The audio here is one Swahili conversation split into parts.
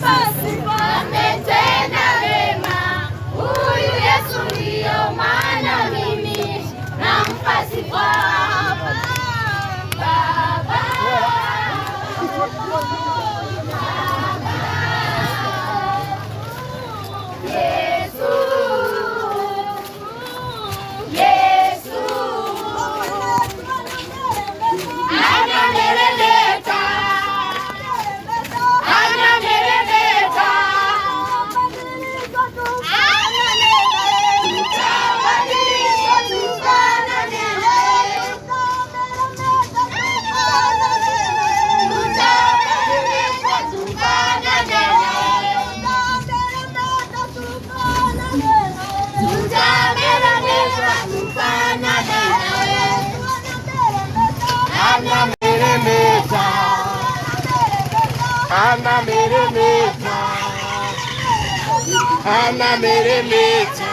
nampa sifa, ametenda wema. Huyu Yesu ndiyo maana mimi nampa sifa. Baba, Yesu, Yesu anameremeta, anameremeta, utabadilishwa tufanane naye, utabadilishwa tufanane naye, tutameremeta tufanane naye. Anameremeta, anameremeta, anameremeta.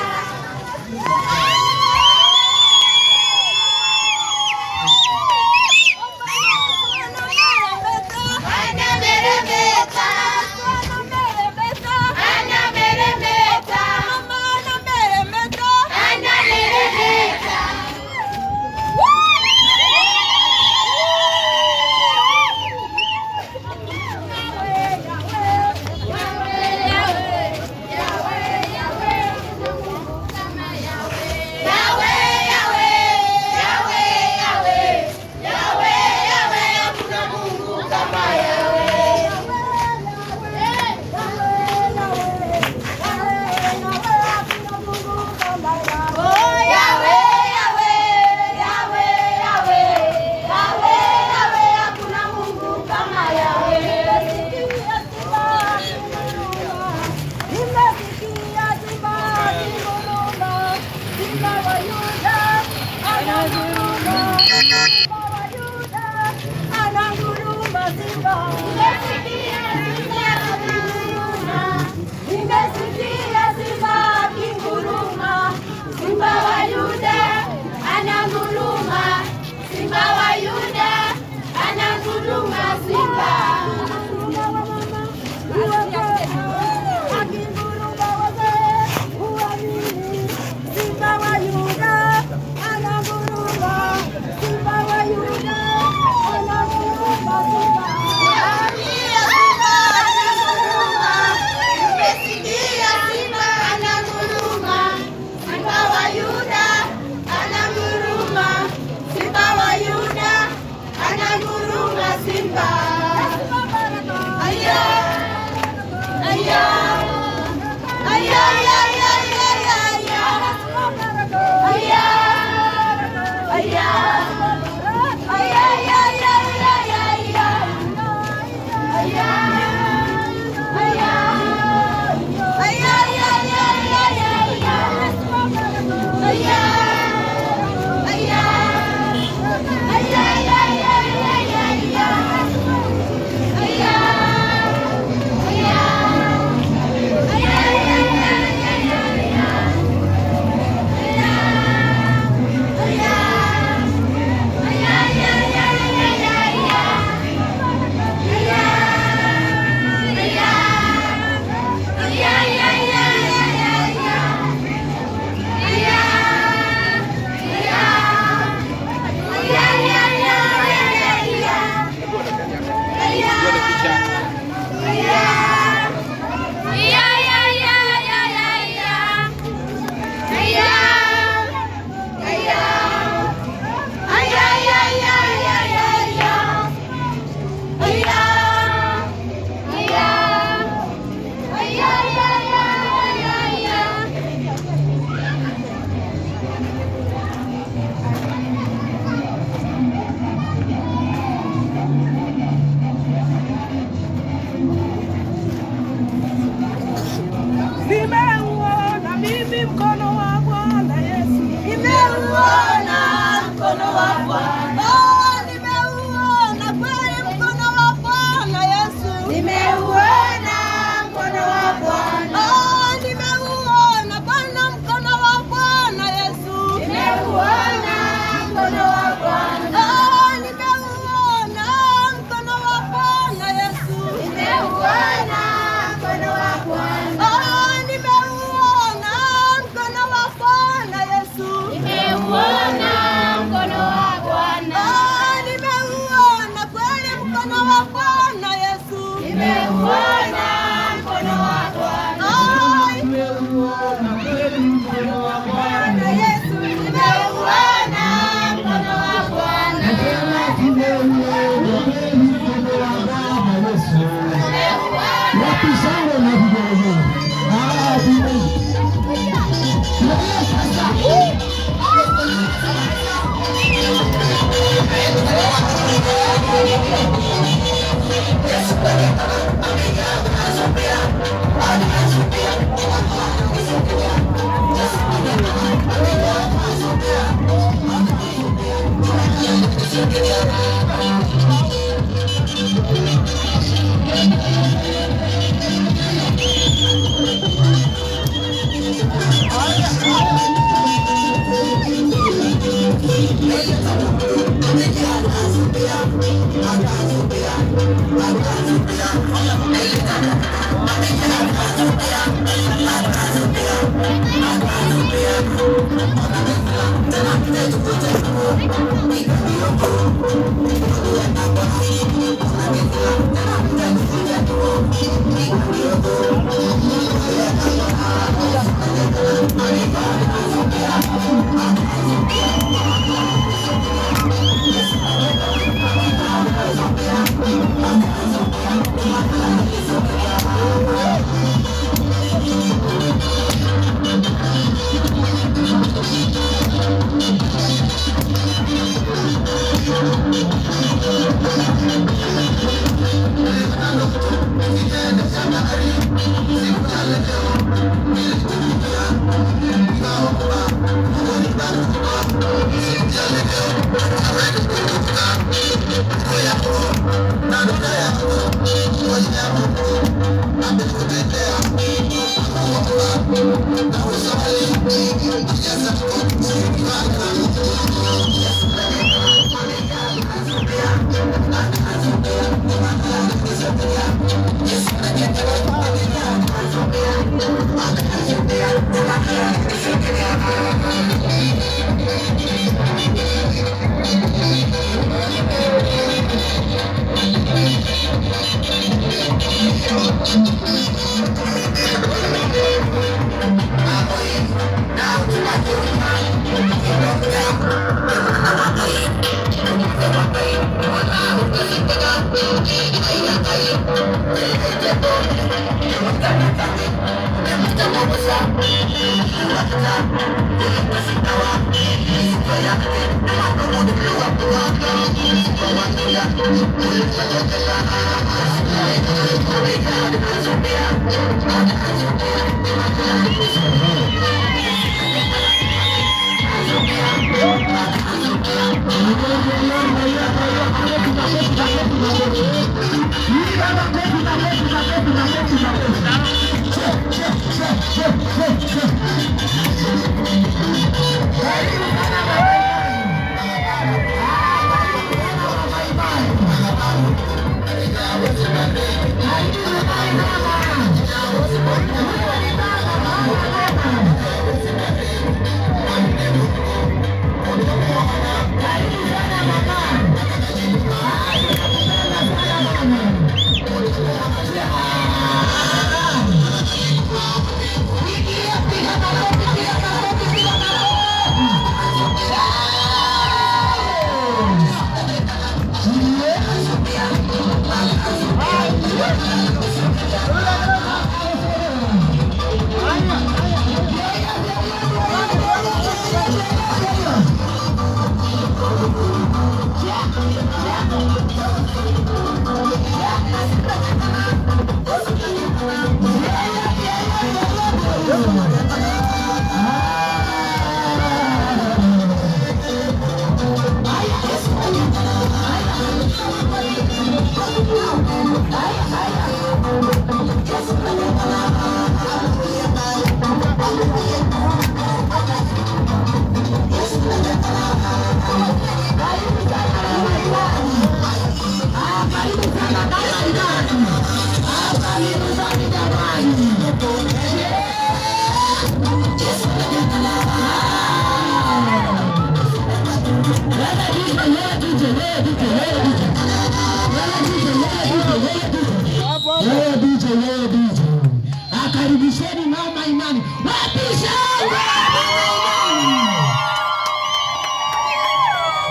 Akaribisheni mama imani. Wapi shangwe ya mama imani?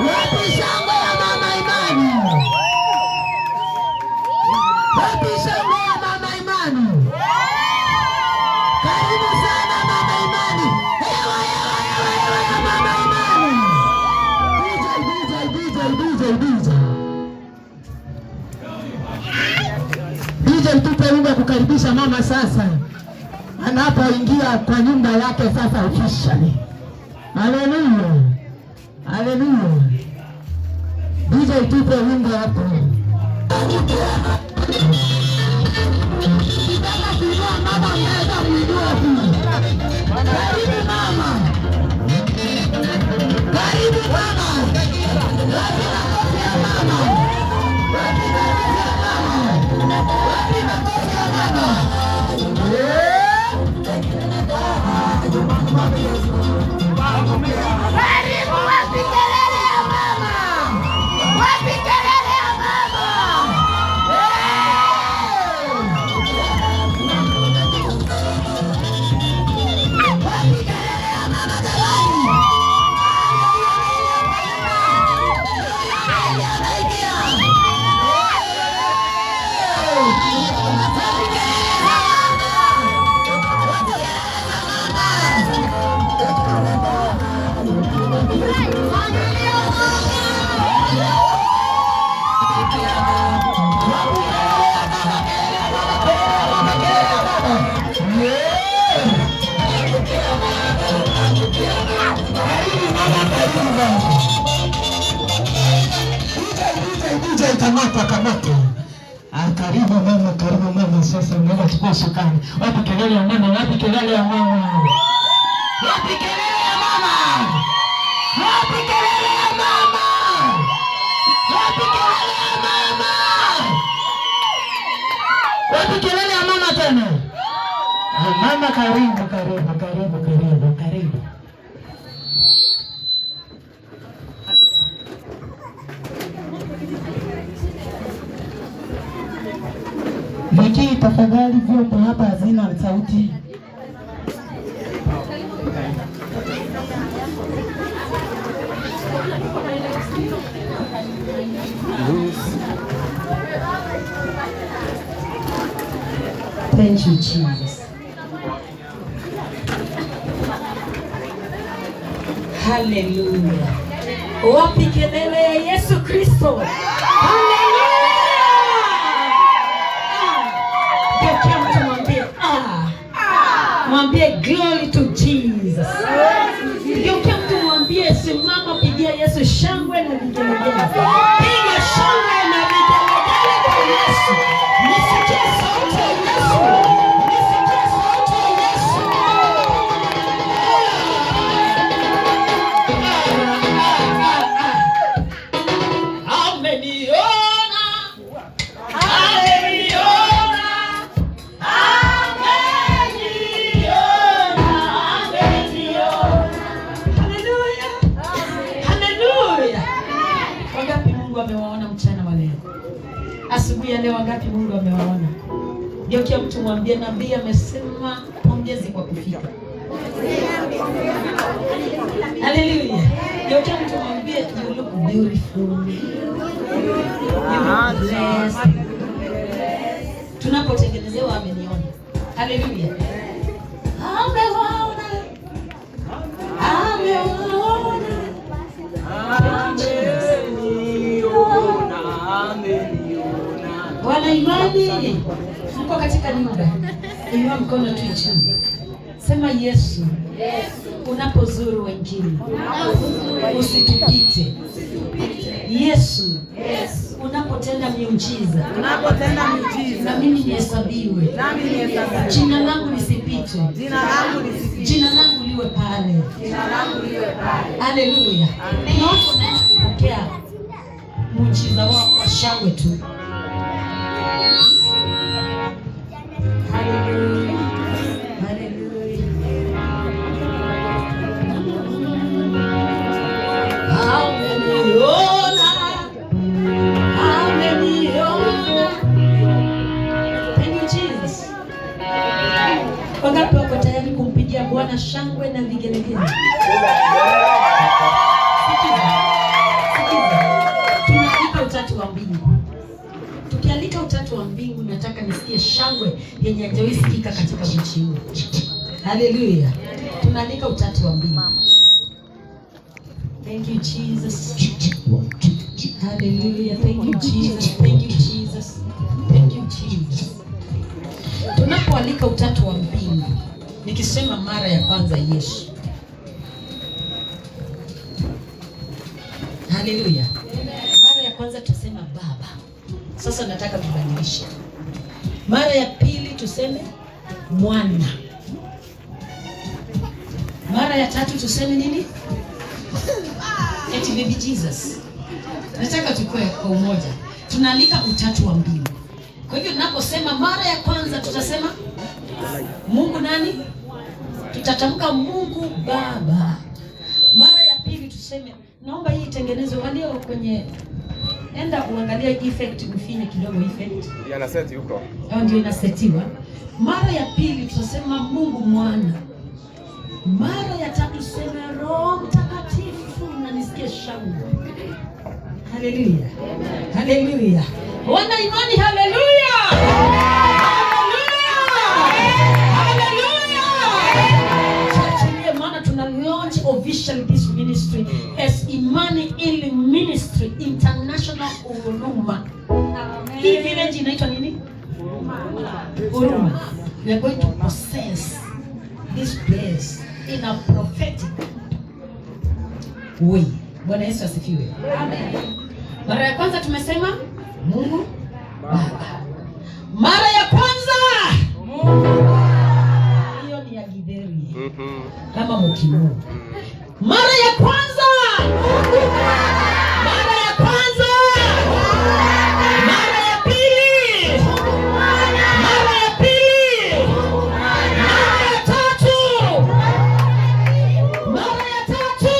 Wapi shangwe ya mama imani? Wapi shangwe ya mama imani? kumkaribisha mama sasa anapoingia kwa nyumba yake sasa officially. Haleluya. Haleluya. DJ tupe wimbo hapo. Mama mnaweza kuinua tu. Karibu mama. Karibu mama. Kamata. Karibu mama, karibu mama. Sasa mnaenda chukua sukani. Wapi kelele ya mama? Wapi kelele ya mama? Wapi kelele ya mama? Wapi kelele ya mama? Wapi kelele ya mama? Wapi kelele ya mama tena? Mama karibu, karibu, karibu, karibu, karibu. Miki, tafadhali vyombo hapa hazina sauti. Thank you, Jesus. Hallelujah. Wapi kelele ya Yesu Kristo? Mwambie glory to Jesus. Geukia mtu mwambie simama, pigia Yesu shangwe na vigelegele. Piga shangwe na vigelegele kwa Yesu. Nisikie sauti ya Yesu. Nisikie sauti ya Yesu. Ameniona. Amewaona mchana wa leo, asubuhi ya leo, wangapi Mungu amewaona? Geukia mtu mwambie nabii amesema pongezi kwa kufika. Haleluya. Geukia mtu mwambie you look beautiful. You look blessed. Tunapotengenezewa ameniona. Haleluya. Amewaona. Wana imani, mko katika nyumba, inua mkono tu juu. Sema Yesu, unapozuru wengine usitupite. Yesu, unapotenda miujiza na mimi nihesabiwe. Jina langu lisipite. Jina langu liwe pale. Haleluya. Pokea muujiza wako kwa shangwe tu. Haleluya. Wangapi wako tayari kumpigia Bwana shangwe na vigelegele? Tunaalika utatu wa mbingu. Tukialika utatu wa mbingu, nataka nisikie shangwe yenye haijawahi sikika katika nchi hii. Haleluya. Tunaalika utatu wa mbingu. Thank you Jesus. Hallelujah. Thank you Jesus. Thank you Jesus. Thank you Jesus. Ninapoalika utatu wa mbingu, nikisema mara ya kwanza Yesu. Haleluya. Mara ya kwanza tusema Baba. Sasa nataka tubadilishe. Mara ya pili tuseme Mwana. Mara ya tatu tuseme nini? Eti baby Jesus. Nataka tukue kwa umoja. Tunaalika utatu wa mbingu. Kwa hivyo tunaposema mara ya kwanza tutasema Mungu nani? Tutatamka Mungu Baba. Mara ya pili tuseme, naomba hii itengenezwe walio kwenye, enda uangalie effect, ufinye kidogo effect. Yana set yuko. Ndio inasetiwa. Mara ya pili tutasema Mungu Mwana. Mara ya tatu tuseme Roho Mtakatifu, na nisikie shangwe. Haleluya. Haleluya. Wana imani haleluya. Haleluya. Haleluya. Tuachilie, maana tuna launch officially this ministry as Imani Healing Ministry International Huruma. Hii village inaitwa nini? Huruma. We are going to possess this place in a prophetic way. Bwana Yesu asifiwe. Amen. Mara ya kwanza tumesema Mungu Baba. Mara ya kwanza Mungu Baba. Hiyo ni ya Gideri. Kama mkimu. Mara ya kwanza Mungu Baba. Mara ya kwanza mara ya pili mara ya pili mara ya tatu mara ya tatu.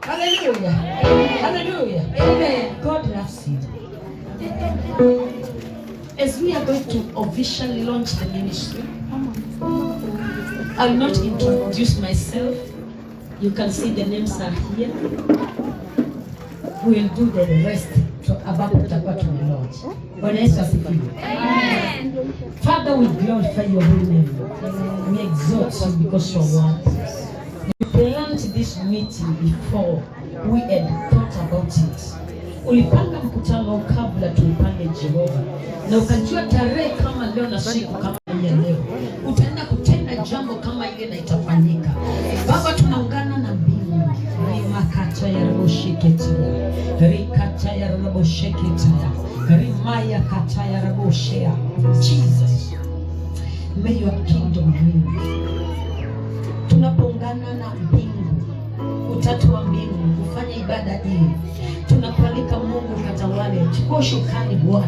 Hallelujah. Hallelujah. Amen. God loves you. As we are going to officially launch the ministry, I'll not introduce myself. You can see the names are here. We'll do the rest about tutakuwa tumelaunch. Bwana Yesu asifiwe. Amen. Father, we glorify your holy name. We exalt you because you are worthy. We planned this meeting before we had thought about it. Ulipanga mkutano kabla tuipange Jehova, na ukajua tarehe kama leo na siku kama ya leo utaenda kutenda jambo kama ile na itafanyika. Baba, tunaungana na mbingu. Rimakata ya roshiketia, rikata ya roshiketia, rimaya kata ya roshea. Jesus, may your kingdom reign. Tunapoungana na mbingu, utatu wa mbingu kufanya ibada hii, tunakualika Mungu katawale. Chukua shukani Bwana.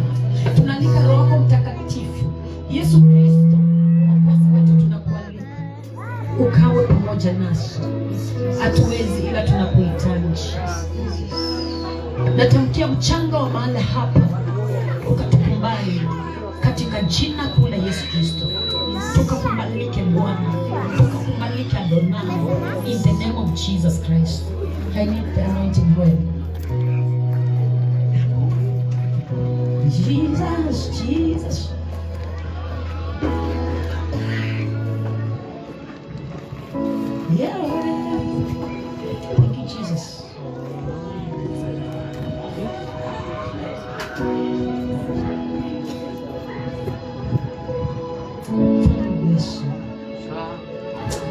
Tunaalika Roho Mtakatifu Yesu Kristo, Mwokozi wetu, tunakualika ukawe pamoja nasi. Hatuwezi ila tunakuhitaji. Natamkia mchanga wa mahali hapa ukatukumbali katika jina kuu la Yesu Kristo. Tukakubalike Bwana, tukakubalike Adonai, in the name of Jesus Christ. I need the anointing oil. Jesus, Jesus. Yeah. Thank you, Jesus.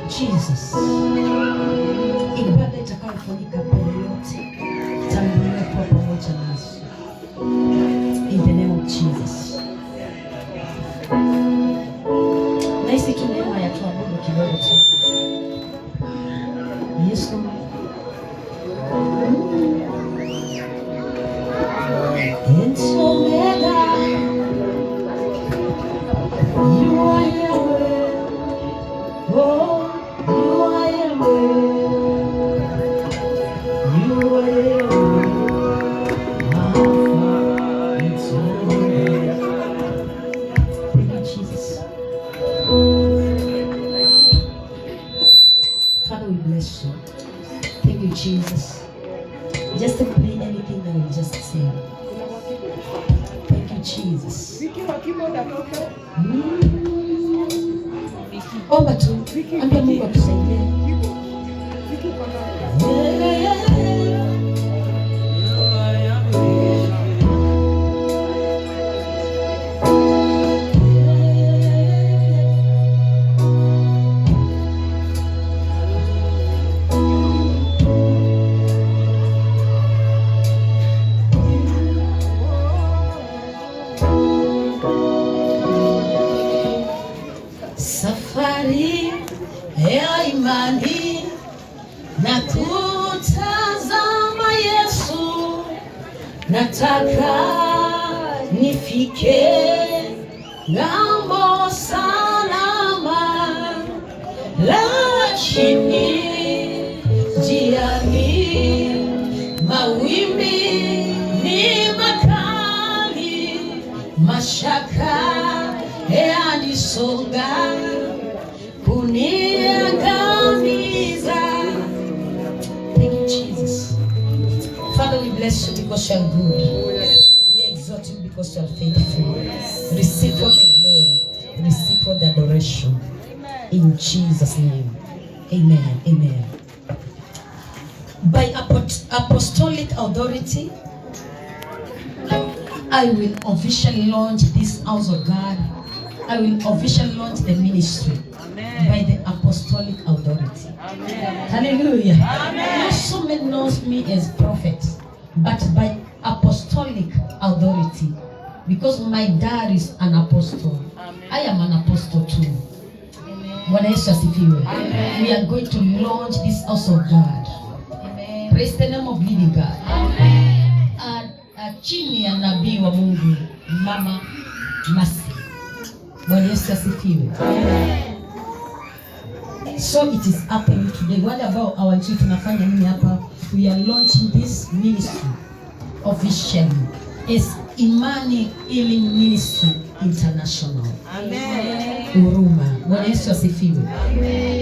Jesus. Ibada itakayofanyika mbele yote itambuliwa kwa pamoja nasi. In the name of Jesus. Naisi tu neema ya tuabudu kidogo tu. Yesu. It's Omega. You are Yahweh. Oh, you are Yahweh. You are Yahweh. It's Omega. Thank you, Jesus. Father, we bless you. Thank you, Jesus. Just to play anything that we just sing. Thank you, Jesus. Omba tu, ambia Mungu atusaidie. nataka nifike ng'ambo salama, lakini njiani mawimbi ni makali, mashaka yanisonga kuniangamiza. Thank you, Jesus. Father, we bless you because you are good. We exalt you because you are faithful. Receive all the glory. Receive all the adoration. In Jesus' name. Amen. Amen. By apostolic authority, I will officially launch this house of God. I will officially launch the ministry. Amen. By the apostolic authority. Amen. Hallelujah. Amen. Not so many knows me as prophet, but by apostolic authority, because my dad is an apostle. Amen. I am an apostle too. Amen. We are going to launch this house of God. Amen. Praise the name of living God. Amen. Chini ya nabii wa Mungu Mama Mercy. Bwana Yesu asifiwe. So it is happening today. What about our church? Tunafanya nini hapa? We are launching this ministry officially as Imani Healing Ministry International. Amen. Huruma. Bwana Yesu asifiwe.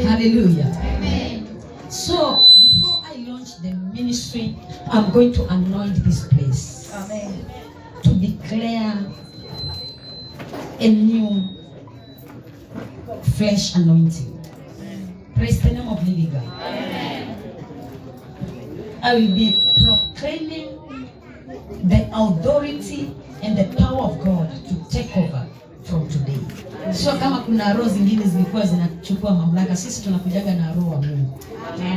Hallelujah. Amen. So before I launch the ministry, I'm going to anoint this place. Amen. To declare a new fresh anointing. Amen. Praise the name of living God. Amen. I will be proclaiming the authority and the power of God to take over from today. So kama kuna roho zingine zilikuwa zinachukua mamlaka, sisi tunakujaga na roho wa Mungu.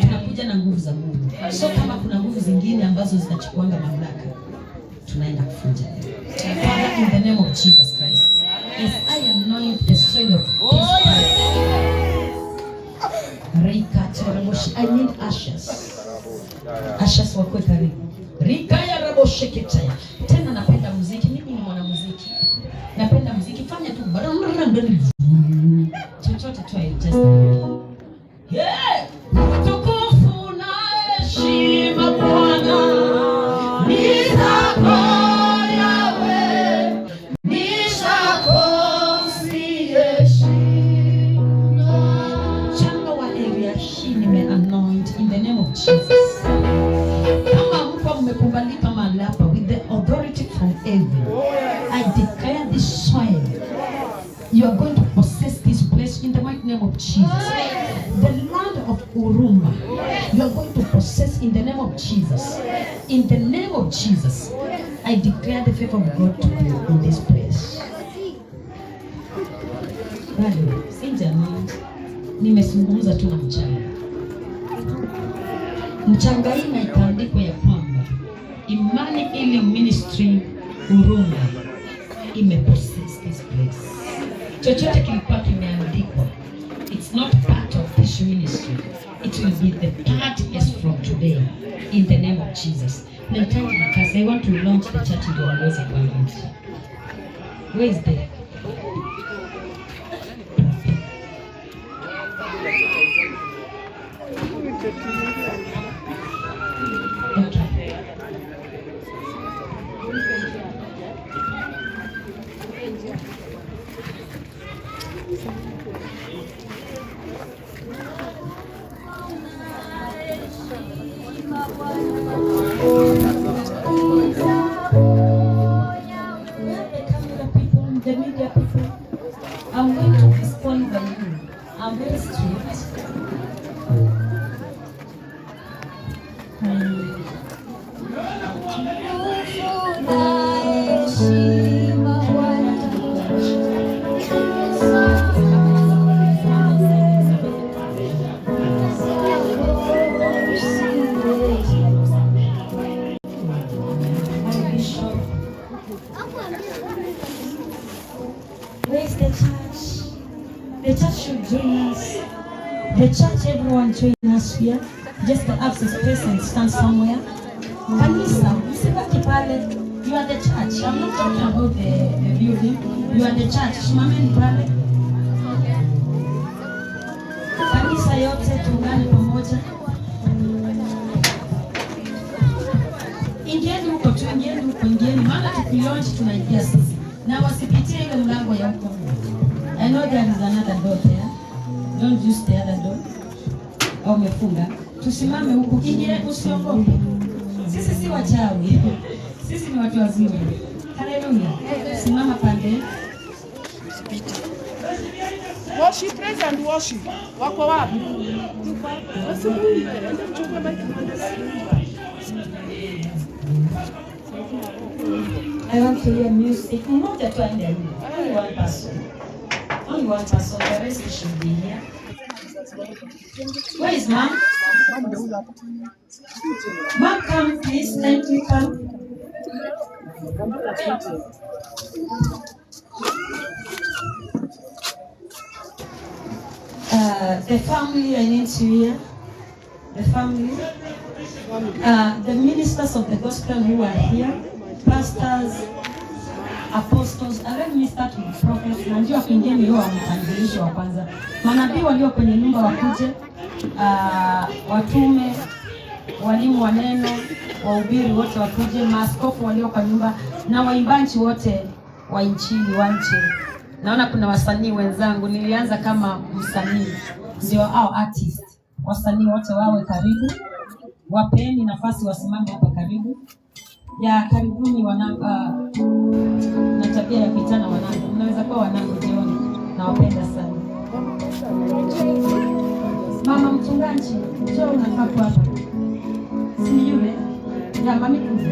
Tunakuja na nguvu za Mungu. So kama kuna nguvu zingine ambazo zinachukuanga mamlaka, tunaenda kufunja leo. Father, in the name of Jesus Christ, as I anoint the soil of I need ashes. Ashes wako karibu. Rikaya rabosheketaya. Tena napenda muziki. Mimi ni mwana muziki. Napenda muziki. Fanya tu. Chochote tu just. Yeah. Tukufu na heshima Bwana. Ni zako Yahweh. Ni zako in the name of Jesus. Kama mko mmekubalika mahali hapa with the authority from heaven, I declare this soil, you are going to possess this place in the mighty name of Jesus. The land of Huruma, you are going to possess in the name of Jesus. In the name of Jesus, I declare the favor of God to you in this place. Bado, sijamii, nimezungumza tu na mchanga. Mchanga hii na ikaandikwa ya kwamba Imani Healing Ministry Huruma imepossess this place. Chochote kilikuwa kimeandikwa, it's not part of this ministry. It will be the part as from today in the name of Jesus. Nahitaji makazi. I want to launch the church ndio waweze kuanza. Where is there? The media people, I'm going to respond by you. I'm very strict. Where's the church? The church should join us. The church, everyone join us here. Just the access person stand somewhere. Kanisa, msibaki pale. you are the church. I'm not talking about the building. You are the church. Simameni pale. Kanisa yote tuungane pamoja. Ingieni huko tu, ingieni. Maana tukilaunch tunaingia sisi. Na wasipitie ile mlango ya huko. I know there is another door there. Don't use the other door. Au umefunga. Tusimame huko, ingieni, usiogope. Sisi si wachawi. Sisi ni watu wazima. Haleluya. Simama pande. Worship, praise and worship. Wako wapi? I want to hear music. Mmoja tu aende. Only one person. Only one person. The rest should be here. Where is mom? Mom, come please. Thank you, come. The family, I need to hear. The family. The ministers of the gospel who are here. Pastors, apostles. Let me start with prophets. Najua kingine yao mtangulisho wa kwanza. Manabii walio kwenye nyumba wakuje. Watume, walimu wa neno, wahubiri wote wakuje, maaskofu walio kwa nyumba na waimbaji wote wa injili wa nchi. Naona kuna wasanii wenzangu, nilianza kama msanii, ndio au artist. Wasanii wote wawe karibu, wapeni nafasi wasimame hapa karibu. Ya karibuni wanangu, na tabia ya pitana wanangu, mnaweza kuwa wanangu jioni, nawapenda sana. Mama mchungaji, njoo unakaa hapa. Si yule? Ya mami kuja.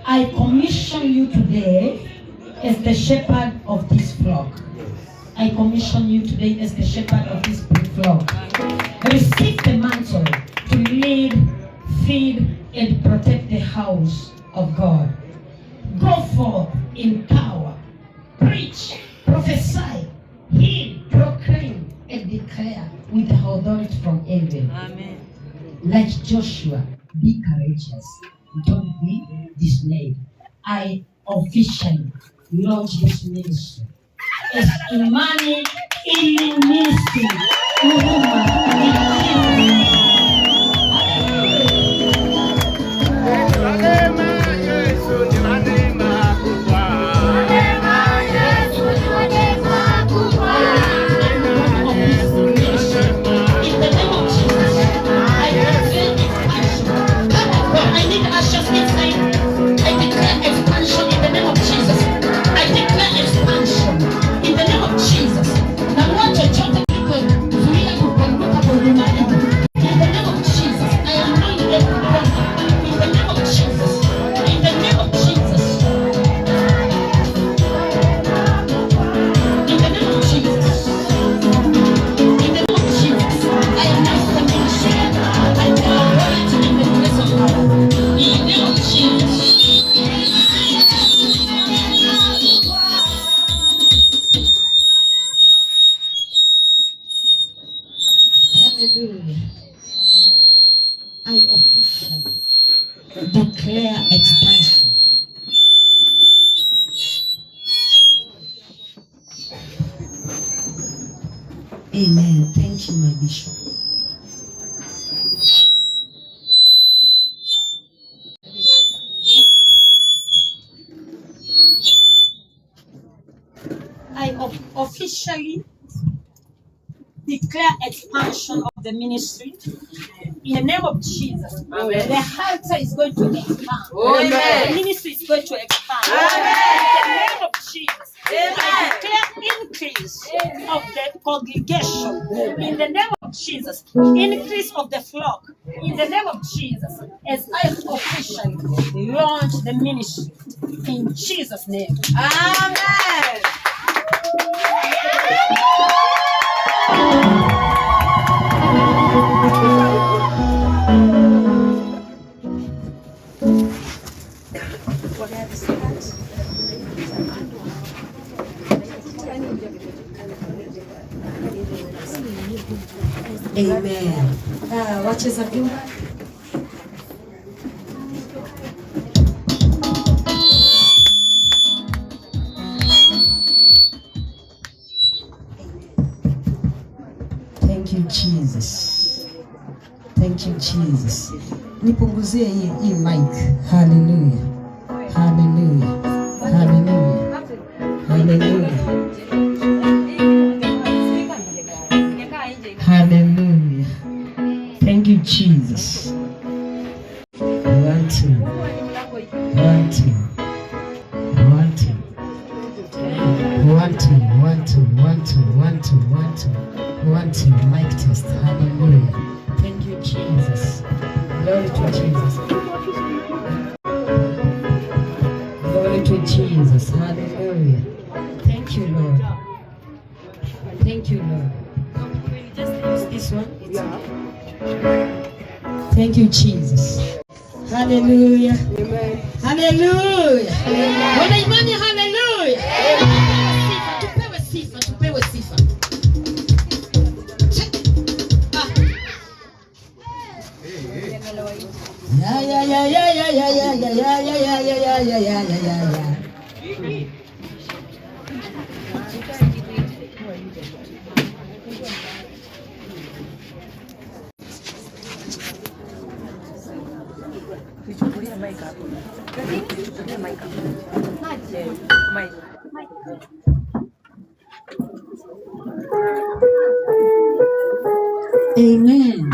I commission you today as the shepherd of this flock. I commission you today as the shepherd of this flock. Receive the mantle to lead, feed, and protect the house of God. Go forth in power. Preach, prophesy, heal, proclaim, and declare with the authority from heaven. Amen. Like Joshua, be courageous. Don't be dismayed. I officially launch this ministry as Imani Healing Ministry. I officially declare expansion. Amen. Thank you, my bishop. I officially declare expansion of the ministry in the name of Jesus. Amen. The altar is going to expand. Amen. The ministry is going to expand. Amen. In the name of Jesus. Amen. I declare increase of the congregation in the name of Jesus. Increase of the flock in the name of Jesus. As I officially launch the ministry in Jesus' name. Amen. Amen. Wacheza vyumba. Thank you Jesus. Thank you Jesus. Nipunguzie hii mic. Hallelujah. Hallelujah. Hallelujah. Hallelujah. Hallelujah. Thank you, Jesus. 1, 2. 1, 2. 1, 2. 1, 2. 1, 2. 1, 2. 1, 2. 1, 2. 1, 2. Mic test. Hallelujah. Thank you, Jesus. Glory to Jesus. Glory to Jesus. Hallelujah. Thank you, Lord. Thank you, Lord. Just use this one. It's okay. Thank you, Jesus. Hallelujah. Amen. Hallelujah. Wana imani hallelujah. Tupewe sifa, tupewe sifa. Yeah. Amen.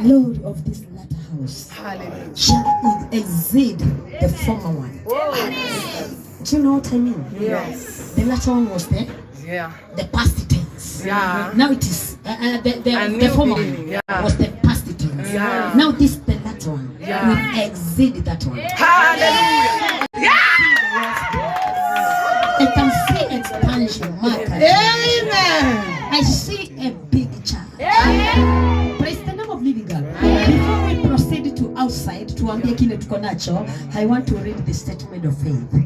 glory of this latter house shall exceed the former one. Do you know what I mean? Yes. The latter one was the past tense. Now it is the former one was the past tense. Now this the latter one will exceed that one. Hallelujah. I can see expansion. Amen. I see a big child. Praise the name of living God. Before we proceed to outside, tuambie kile tuko nacho, I want to read the statement of faith.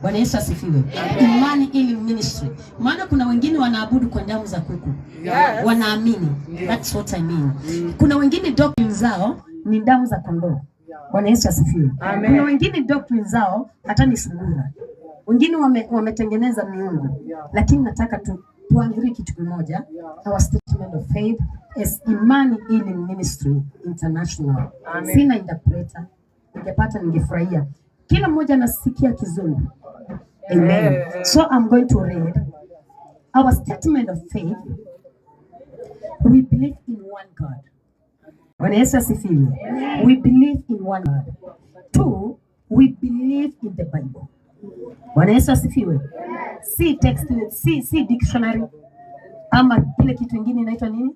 Bwana Yesu asifiwe. Imani ili ministry. Maana kuna wengine wanaabudu kwa damu za kuku. Wanaamini. That's what I mean. Kuna wengine doctrine zao ni damu za kondoo. Bwana Yesu asifiwe. Kuna wengine doctrine zao hata ni sungura. Wengine wametengeneza miungu. Lakini nataka tuangalie kitu kimoja. Our statement of faith is Imani Healing Ministry International. Sina interpreter. Ningepata ningefurahia. Kila mmoja anasikia Kizungu. Amen. So I'm going to read our statement of faith. We believe in one God. Bwana Yesu asifiwe. We believe in one God. 2, we believe in the Bible. Bwana Yesu asifiwe. Si text, si dictionary. Ama kile kitu kingine inaitwa nini?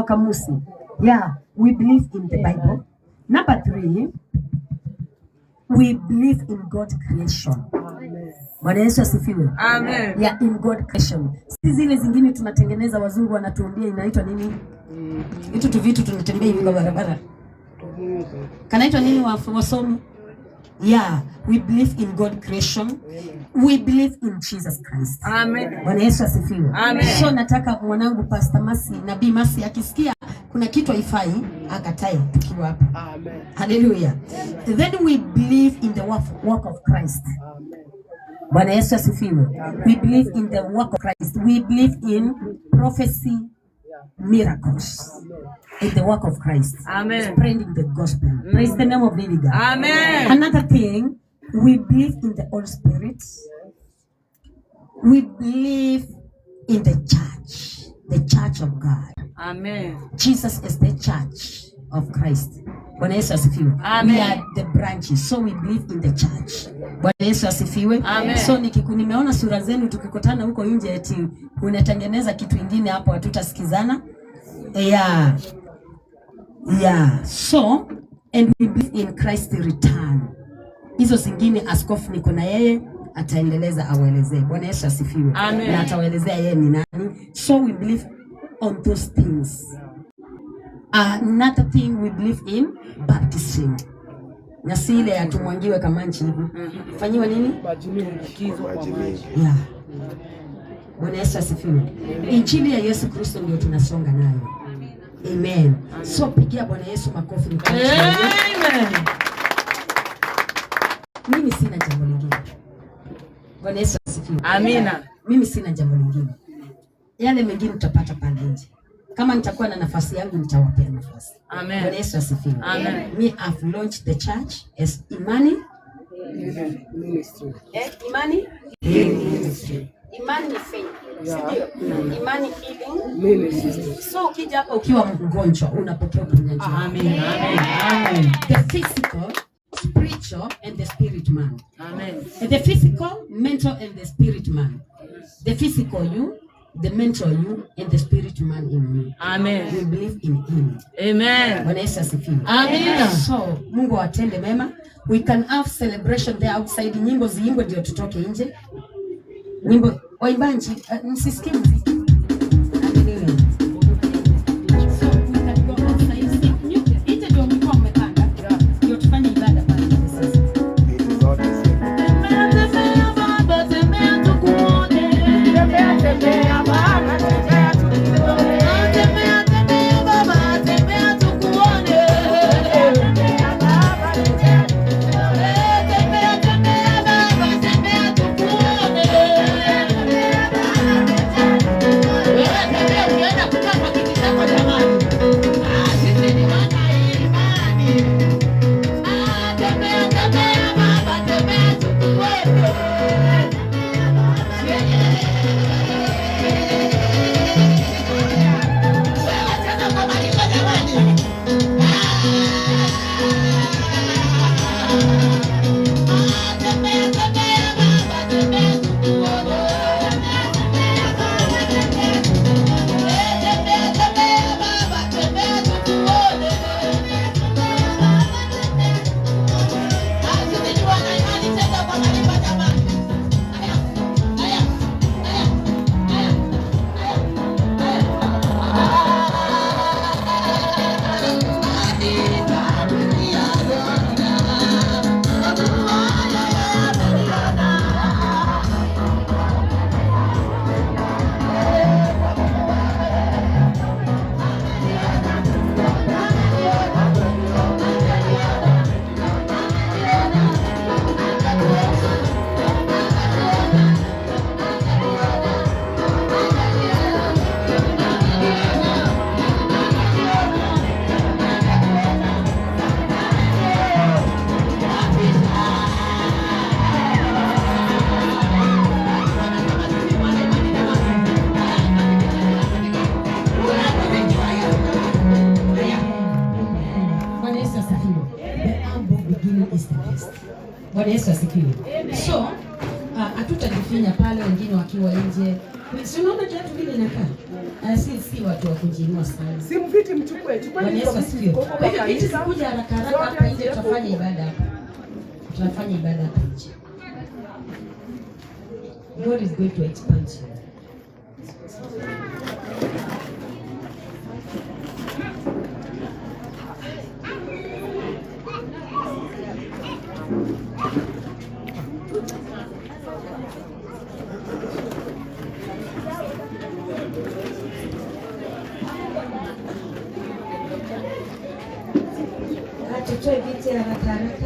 Kamusi. Yeah, we believe in the Bible. Number 3, we believe in God's creation. Bwana Yesu asifiwe. Amen. Yeah, in God creation. Si zile zingine tunatengeneza wazungu wanatuambia inaitwa nini? Hitu tu vitu tunatembea hivi kwa barabara. Kanaitwa nini wasomi? Yeah, we believe in God creation. We believe in Jesus Christ. Amen. Bwana Yesu asifiwe. Amen. So nataka mwanangu Pastor Masi, Nabii Masi akisikia kuna kitu haifai akatae tukiwa hapa. Amen. Hallelujah. Then we believe in the work of Christ. Amen. Bwana Yesu asifiwe. We believe in the work of Christ. We believe in prophecy, miracles, in the work of Christ. Amen. Spreading the gospel. Praise the name of living God. Amen. Another thing, we believe in the Holy Spirit. We believe in the church of God. Amen. Jesus is the church of Christ. Bwana Yesu asifiwe. Amen. We are the branches, so we believe in the church. Bwana Yesu asifiwe. Amen. So nimeona sura zenu tukikutana huko nje eti unatengeneza kitu kingine hapo hatutasikizana. Yeah. So, and we believe in Christ's return. Hizo zingine askofu niko na yeye ataendeleza awaelezee. Bwana Yesu asifiwe. Amen. Na atawaelezea yeye ni nani. So we believe on those things. Another thing we believe in baptism. Na si ile atumwangiwe kama nchi hivi. Fanyiwa nini? Yeah. Bwana Yesu asifiwe. Injili ya Yesu Kristo ndio tunasonga nayo. Amen. So pigia Bwana Yesu makofi mkono. Amen. Mimi sina jambo lingine. Bwana Yesu asifiwe. Amina. Mimi sina jambo lingine. Yale mengine utapata pale nje. Kama nitakuwa na nafasi yangu nitawapea nafasi. Amen. Bwana Yesu asifiwe. Amen. Me have launched the church as Imani Ministry. Imani Ministry. Imani ni faith. Ndio. Imani healing Ministry. So ukija hapa ukiwa mgonjwa unapokea uponyaji. Amen. Amen. Amen. The physical, spiritual and the spirit man. Amen. The physical, mental and the spirit man. The physical you, the mental you and the spirit man in you. Amen. We believe in him. Amen. Bwana Yesu asifiwe. Amen. So Mungu atende mema. We can have celebration there outside. Nyimbo ziimbwe ndio tutoke nje. Nyimbo waimbaji msisikie muziki. Hallelujah. So we can go outside. Nje ndio mlikuwa mmepanga. Ndio tufanye ibada pale sasa. Bwana Yesu asifiwe. So hatutajifinya pale, wengine wakiwa nje. Si unaona kiatu vile inakaa? Si watu wa kujiinua sana. Si mviti mchukue, chukua. Bwana Yesu asifiwe. Kwa hiyo viti sikuja haraka hapa nje, tutafanya ibada hapa. Tunafanya ibada hapa nje. God is going to expand you. Tutoe viti haraka haraka.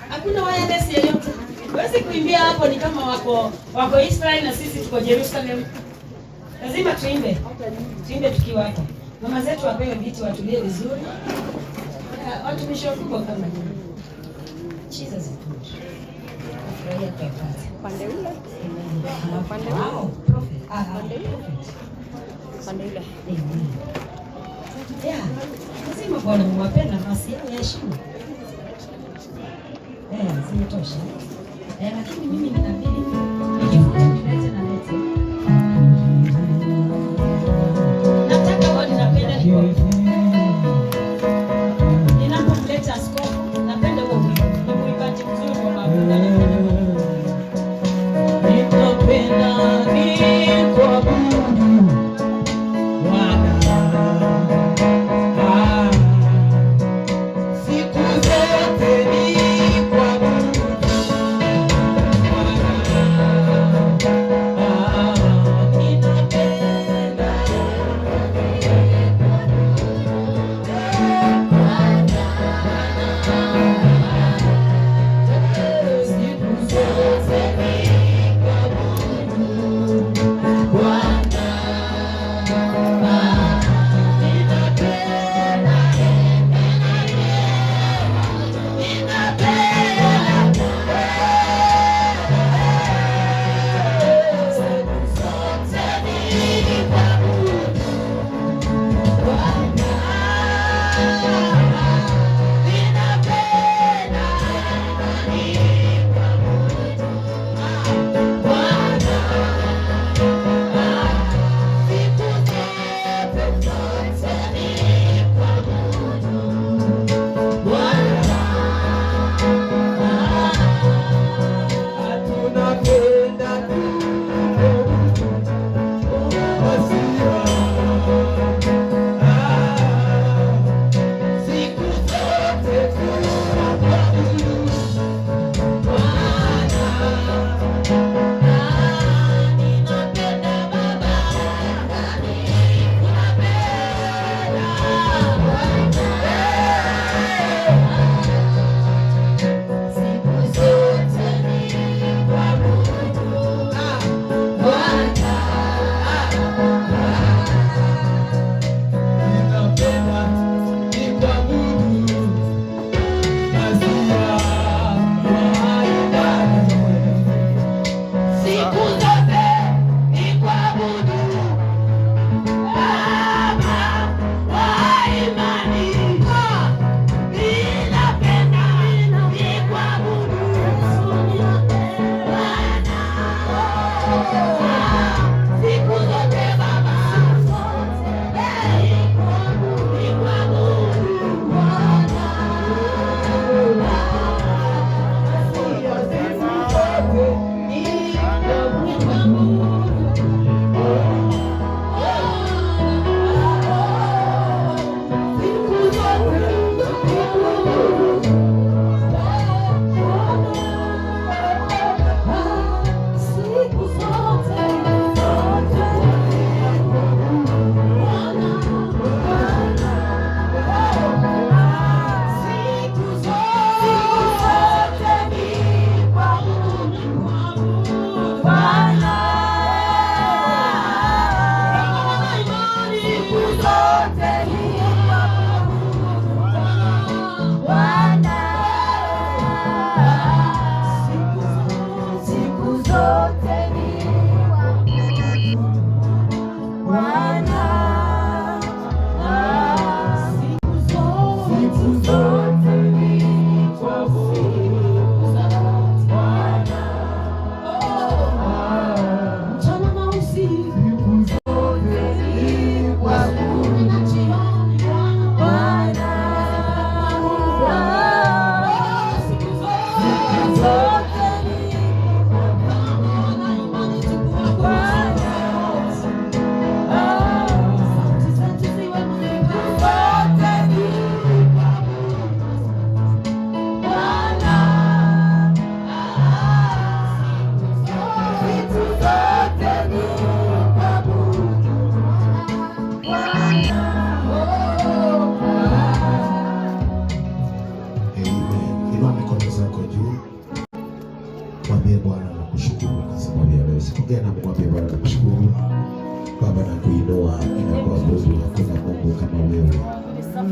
Hakuna wireless yoyote. Huwezi kuimbia hapo, ni kama wako Israel na sisi tuko Jerusalem. Lazima tuimbe. Tuimbe tukiwa hapa. Mama zetu wapewe viti, watulie vizuri. Watumishi wakubwa kama hivi. Jesus is good. Furahia kwa kazi. Pande ule. Pande ule. Prophet. Pande ule. Pande ule. Yeah. Lazima Bwana muwape nafasi yao ya heshima. Zimetosha. Lakini mimi ninabidi nijifunze kuleta na lete. Nataka Bwana, napenda ninapomleta askofu, napenda huo uimbaji mzuri wa mabuda. Ninapenda nikuabudu Bwana. Siku zote ni kuabudu Bwana.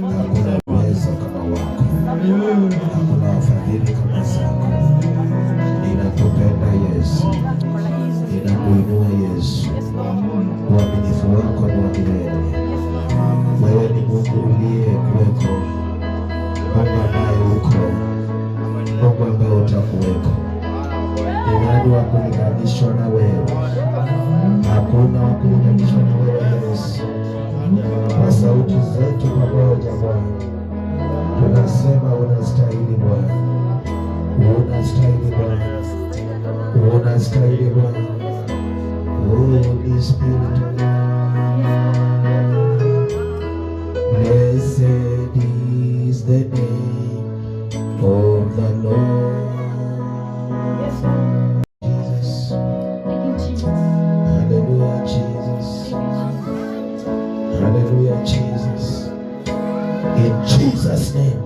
Hakuna uwezo kama wako, hakuna wafadhili kama zako. Ninakupenda Yesu, ninakuinua Yesu. Uaminifu wako ni wa milele. Wewe ni Mungu uliyekuweko, Mungu ambaye uko, Mungu ambaye utakuweko. Ni nani wa kulinganishwa na wewe? Hakuna wa kulinganishwa na wewe Yesu. Kwa sauti zetu pamoja Bwana tunasema unastahili Bwana, unastahili Bwana, unastahili Bwana. Holy Spirit of God, blessed is the name of the Lord. Jesus, hallelujah Jesus, hallelujah Jesus. In Jesus' name,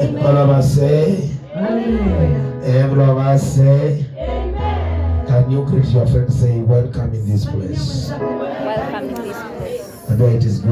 and all of us say, every of us say, can you greet your friend, say welcome in this place? Welcome in this place. And it is good.